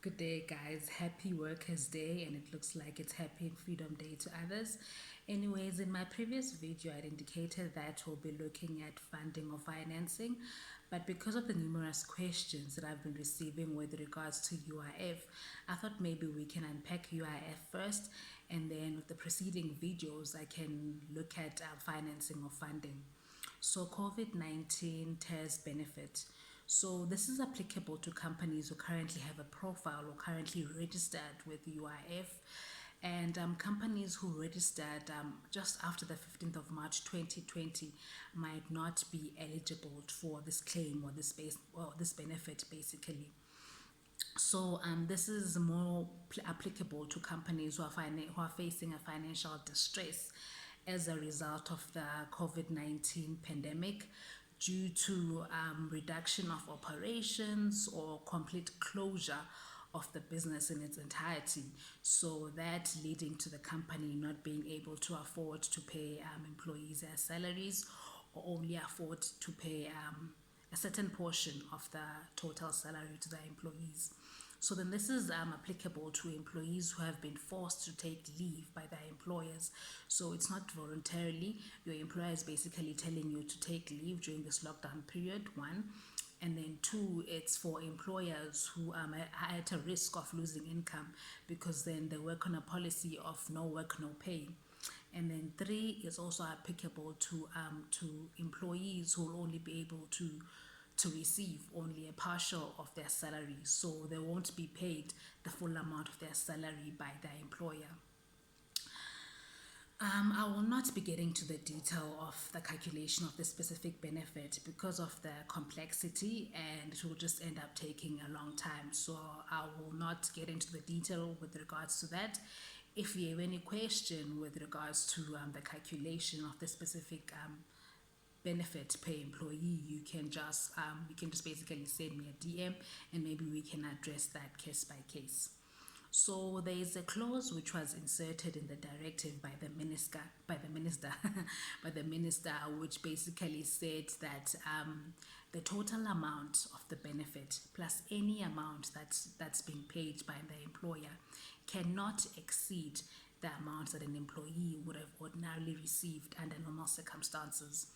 Good day, guys. Happy Workers' Day, and it looks like it's Happy Freedom Day to others. Anyways, in my previous video, I'd indicated that we'll be looking at funding or financing, but because of the numerous questions that I've been receiving with regards to UIF, I thought maybe we can unpack UIF first, and then with the preceding videos, I can look at financing or funding. So COVID-19 TERS benefit. So this is applicable to companies who currently have a profile or currently registered with UIF, and companies who registered just after the 15th of March 2020 might not be eligible for this claim or this benefit basically. So this is more applicable to companies who are facing a financial distress as a result of the COVID-19 pandemic due to reduction of operations or complete closure of the business in its entirety. So that leading to the company not being able to afford to pay employees their salaries or only afford to pay a certain portion of the total salary to their employees. So then this is applicable to employees who have been forced to take leave by their employers. So it's not voluntarily. Your employer is basically telling you to take leave during this lockdown period, one. And then two, it's for employers who are at a risk of losing income because then they work on a policy of no work, no pay. And then three is also applicable to employees who will only be able to receive only a partial of their salary, so they won't be paid the full amount of their salary by their employer. I will not be getting to the detail of the calculation of the specific benefit because of the complexity, and it will just end up taking a long time. So I will not get into the detail with regards to that. If you have any question with regards to the calculation of the specific benefit per employee, you can just basically send me a DM, and maybe we can address that case by case. So there is a clause which was inserted in the directive by the minister, by the minister, which basically said that the total amount of the benefit plus any amount that's being paid by the employer cannot exceed the amount that an employee would have ordinarily received under normal circumstances.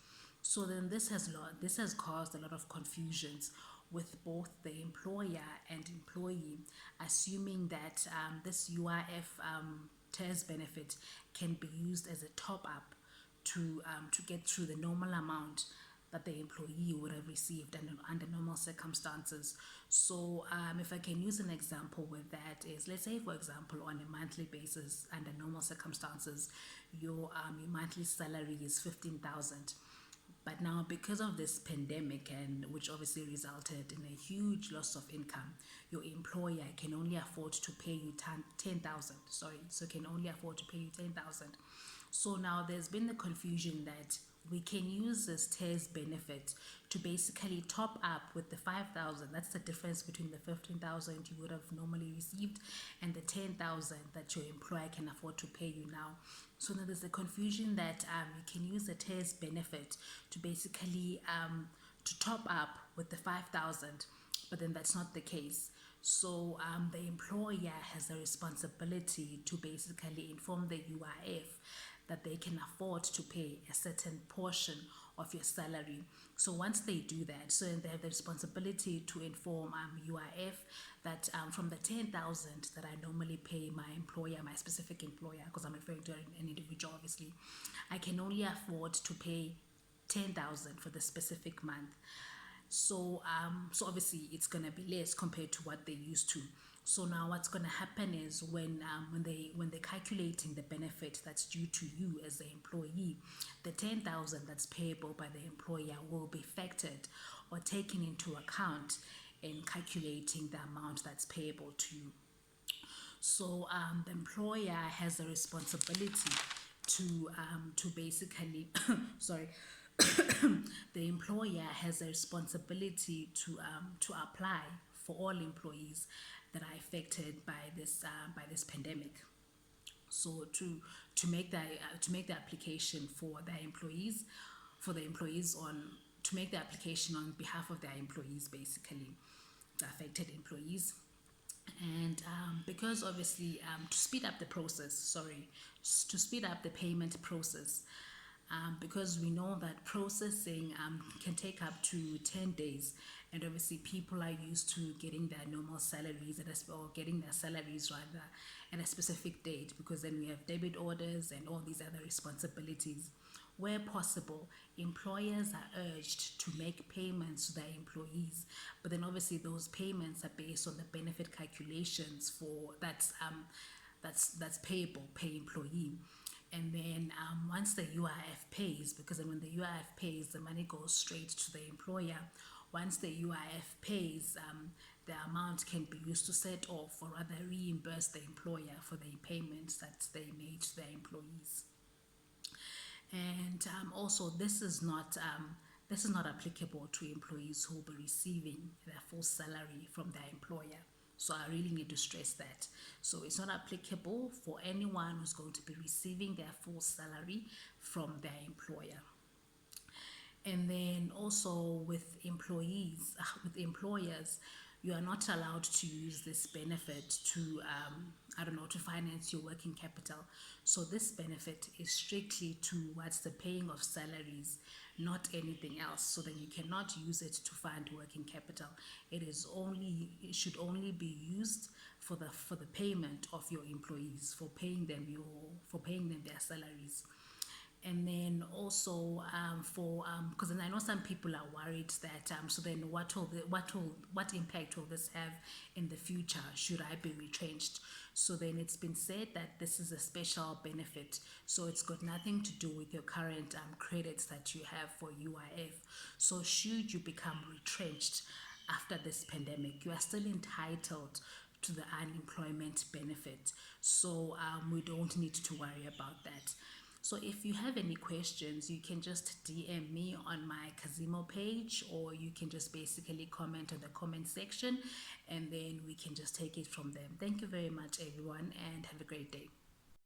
So then this has caused a lot of confusions with both the employer and employee, assuming that this UIF TERS benefit can be used as a top up to get through the normal amount that the employee would have received under normal circumstances. So if I can use an example with that is, let's say for example on a monthly basis under normal circumstances, your monthly salary is 15,000. But now, because of this pandemic, and which obviously resulted in a huge loss of income, your employer can only afford to pay you 10,000. Sorry, so can only afford to pay you 10,000. So now there's been the confusion that we can use this TERS benefit to basically top up with the 5,000. That's the difference between the 15,000 you would have normally received and the 10,000 that your employer can afford to pay you now. So now there's a confusion that you can use the TERS benefit to basically to top up with the 5,000, but then that's not the case. So the employer has a responsibility to basically inform the UIF that they can afford to pay a certain portion of your salary. So once they do that, so they have the responsibility to inform UIF that from the 10,000 that I normally pay my employer, my specific employer, because I'm referring to an individual obviously, I can only afford to pay 10,000 for the specific month. So obviously it's gonna be less compared to what they used to. So now what's gonna happen is when they're calculating the benefit that's due to you as the employee, the 10,000 that's payable by the employer will be factored or taken into account in calculating the amount that's payable to you. So the employer has a responsibility to basically sorry the employer has a responsibility to apply for all employees that are affected by this pandemic. So to make the application for their employees, for the employees on to make the application on behalf of their employees, basically the affected employees. And because obviously to speed up the process, to speed up the payment process, because we know that processing can take up to 10 days, and obviously people are used to getting their normal salaries or getting their salaries rather at a specific date, because then we have debit orders and all these other responsibilities. Where possible, employers are urged to make payments to their employees, but then obviously those payments are based on the benefit calculations for that's payable per employee. And then once the UIF pays, because then when the UIF pays, the money goes straight to the employer. Once the UIF pays, the amount can be used to set off or rather reimburse the employer for the payments that they made to their employees. And also, this is not applicable to employees who will be receiving their full salary from their employer. So I really need to stress that. So it's not applicable for anyone who's going to be receiving their full salary from their employer. And then also with employers, you are not allowed to use this benefit to, to finance your working capital. So this benefit is strictly towards the paying of salaries, not anything else. So then you cannot use it to fund working capital. It should only be used for the payment of your employees, for paying them their salaries. And then also because I know some people are worried that so then what impact will this have in the future should I be retrenched? So then it's been said that this is a special benefit, so it's got nothing to do with your current credits that you have for UIF. So should you become retrenched after this pandemic, you are still entitled to the unemployment benefit. So we don't need to worry about that. So if you have any questions, you can just DM me on my Kazimo page, or you can just basically comment on the comment section, and then we can just take it from there. Thank you very much, everyone, and have a great day.